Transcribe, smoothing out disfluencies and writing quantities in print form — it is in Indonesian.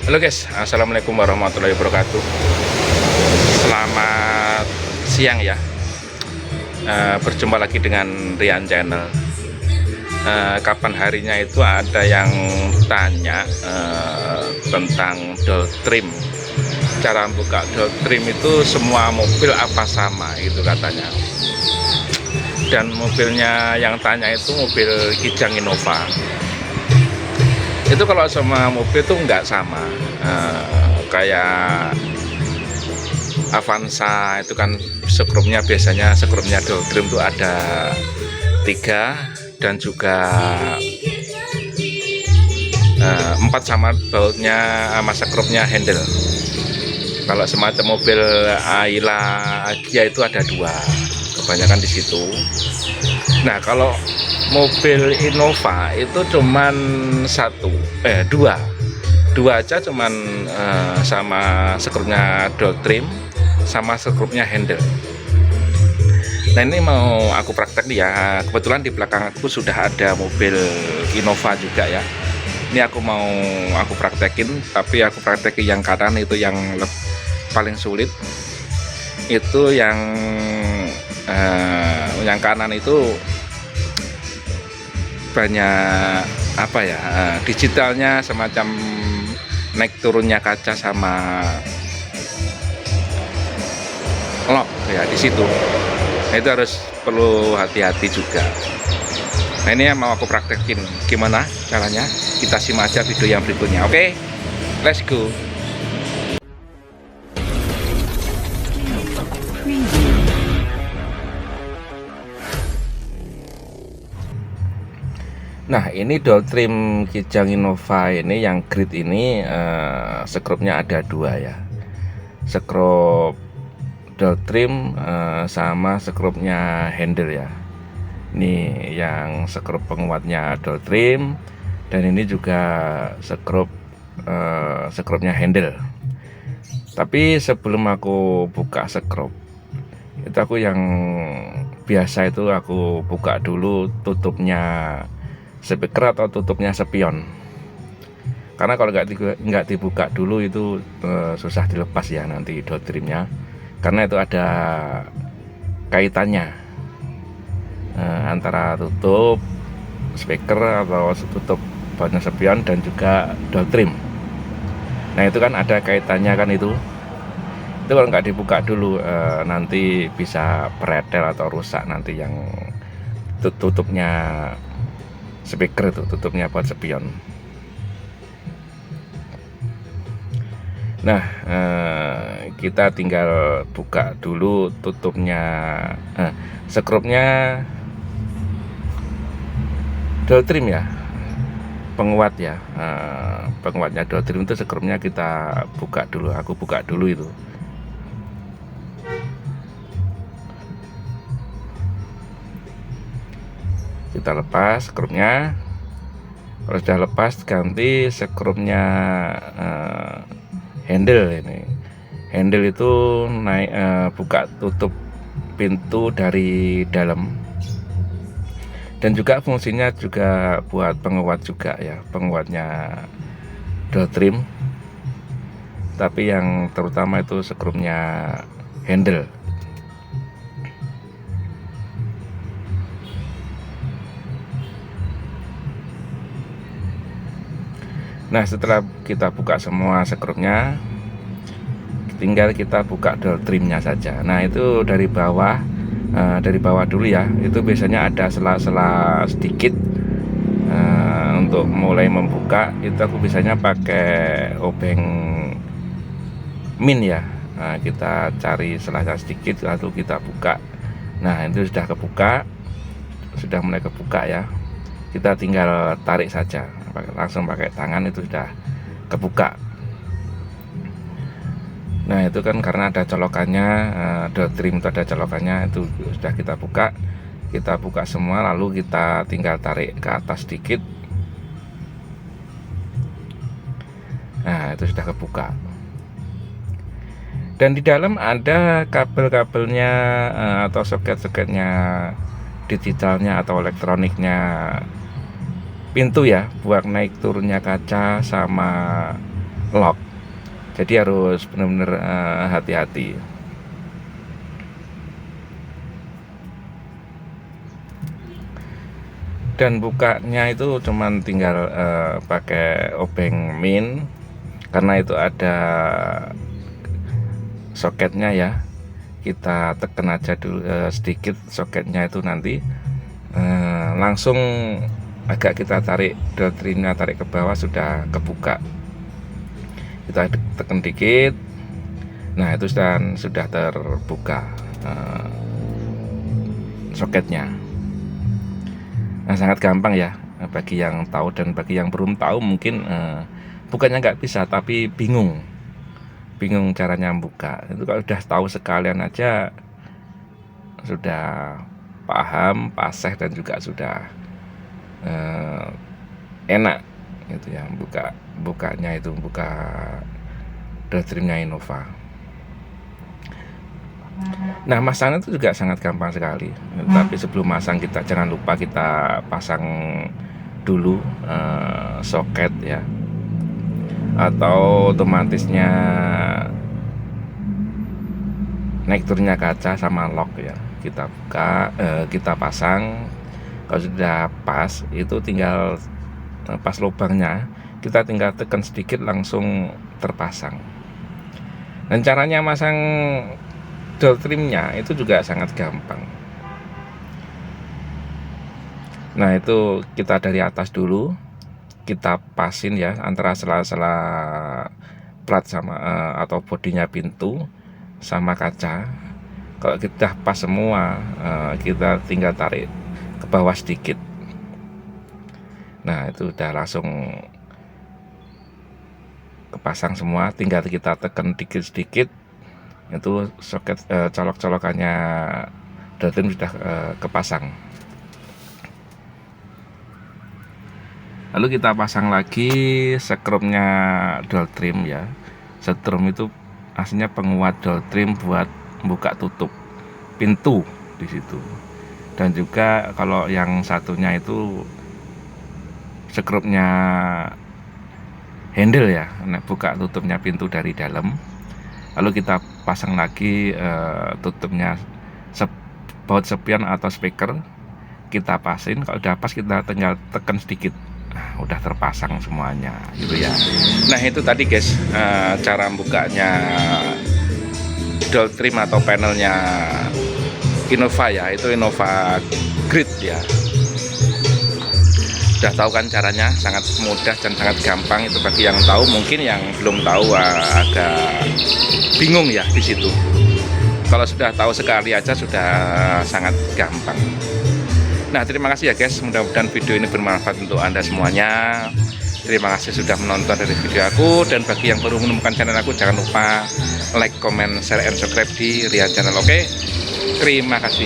Halo guys, assalamualaikum warahmatullahi wabarakatuh. Selamat siang ya. Berjumpa lagi dengan Rian Channel. Kapan harinya itu ada yang tanya tentang dual trim. Cara buka dual trim itu semua mobil apa sama gitu katanya. Dan mobilnya yang tanya itu mobil Kijang Innova. Itu kalau sama mobil itu nggak sama. Kayak Avanza itu kan skrupnya biasanya skrupnya dual trim itu ada 3 dan juga 4 sama bautnya sama skrupnya handle. Kalau semacam mobil Ayla Agya itu ada 2, kebanyakan di situ. Nah kalau mobil Innova itu cuman 2 aja, cuman sama skrupnya dual trim sama skrupnya handle. Nah ini mau aku praktek nih ya, kebetulan di belakang aku sudah ada mobil Innova juga ya. Ini aku praktekin, tapi aku praktekin yang kanan itu yang paling sulit. Itu yang kanan itu banyak apa ya, digitalnya semacam naik turunnya kaca sama lock ya di situ. Nah, itu harus perlu hati-hati juga. Nah ini yang mau aku praktekin, gimana caranya, kita simak aja video yang berikutnya. Oke, let's go. Nah ini dual trim Kijang Innova ini yang grid ini skrupnya ada 2 ya, skrup dual trim sama skrupnya handle ya. Ini yang skrup penguatnya dual trim, dan ini juga skrupnya handle. Tapi sebelum aku buka skrup itu, aku yang biasa itu aku buka dulu tutupnya speaker atau tutupnya spion, karena kalau nggak dibuka dulu itu susah dilepas ya nanti dual trimnya, karena itu ada kaitannya antara tutup speaker atau tutup bautnya spion dan juga dual trim. Nah itu kan ada kaitannya kan, itu kalau nggak dibuka dulu nanti bisa pretel atau rusak nanti yang tutupnya speaker, itu tutupnya buat spion. Nah kita tinggal buka dulu tutupnya skrupnya dual trim ya, penguat ya, penguatnya dual trim itu skrupnya kita buka dulu, aku buka dulu itu. Kita lepas skrupnya. Kalau sudah lepas, ganti skrupnya handle. Ini handle itu naik, buka tutup pintu dari dalam, dan juga fungsinya juga buat penguat juga ya, penguatnya dual trim, tapi yang terutama itu skrupnya handle. Nah setelah kita buka semua skrupnya, tinggal kita buka dual trimnya saja. Nah itu dari bawah dulu ya, itu biasanya ada sela-sela sedikit. Untuk mulai membuka itu aku biasanya pakai obeng min ya. Nah, kita cari sela-sela sedikit lalu kita buka. Nah itu sudah kebuka, sudah mulai kebuka ya, kita tinggal tarik saja, langsung pakai tangan itu sudah kebuka. Nah itu kan karena ada colokannya, dual trim itu ada colokannya, itu sudah kita buka semua, lalu kita tinggal tarik ke atas sedikit. Nah itu sudah kebuka, dan di dalam ada kabel-kabelnya atau soket-soketnya, digitalnya atau elektroniknya pintu ya, buat naik turunnya kaca sama lock. Jadi harus benar-benar hati-hati. Dan bukanya itu cuman tinggal pakai obeng min, karena itu ada soketnya ya. Kita tekan aja dulu sedikit soketnya itu, nanti langsung agak kita tarik trimnya, tarik ke bawah, sudah kebuka. Kita tekan dikit, nah itu sudah terbuka soketnya. Nah, sangat gampang ya bagi yang tahu, dan bagi yang belum tahu mungkin bukannya nggak bisa, tapi bingung caranya buka. Itu kalau udah tahu sekalian aja sudah paham, fasih, dan juga sudah enak gitu ya bukanya itu, buka trimnya Innova. Nah, masangnya itu juga sangat gampang sekali. Tapi sebelum masang, kita jangan lupa kita pasang dulu soket ya, atau otomatisnya naik turunnya kaca sama lock ya. Kita buka, kita pasang. Kalau sudah pas, itu tinggal pas lubangnya, kita tinggal tekan sedikit langsung terpasang. Dan caranya masang dual trimnya itu juga sangat gampang. Nah, itu kita dari atas dulu, kita pasin ya antara sela-sela plat sama atau bodinya pintu sama kaca. Kalau kita pas semua, kita tinggal tarik ke bawah sedikit. Nah, itu udah langsung kepasang semua. Tinggal kita tekan dikit-sedikit, itu soket colok-colokannya dual trim sudah kepasang. Lalu kita pasang lagi sekrumnya dual trim ya. Sekrum itu aslinya penguat dual trim buat buka tutup pintu di situ. Dan juga kalau yang satunya itu sekrupnya handle ya, nah, buka tutupnya pintu dari dalam. Lalu kita pasang lagi tutupnya baut sepion atau speaker, kita pasin. Kalau udah pas, kita tinggal tekan sedikit, nah, udah terpasang semuanya gitu ya. Nah, itu tadi guys cara bukanya dual trim atau panelnya Innova ya, itu Innova Grid ya. Udah tahu kan caranya, sangat mudah dan sangat gampang. Itu bagi yang tahu. Mungkin yang belum tahu agak bingung ya di situ. Kalau sudah tahu sekali aja sudah sangat gampang. Nah, terima kasih ya guys, mudah-mudahan video ini bermanfaat untuk Anda semuanya. Terima kasih sudah menonton dari video aku, dan bagi yang baru menemukan channel aku, jangan lupa like, comment, share, and subscribe di Rian Channel. Oke, terima kasih.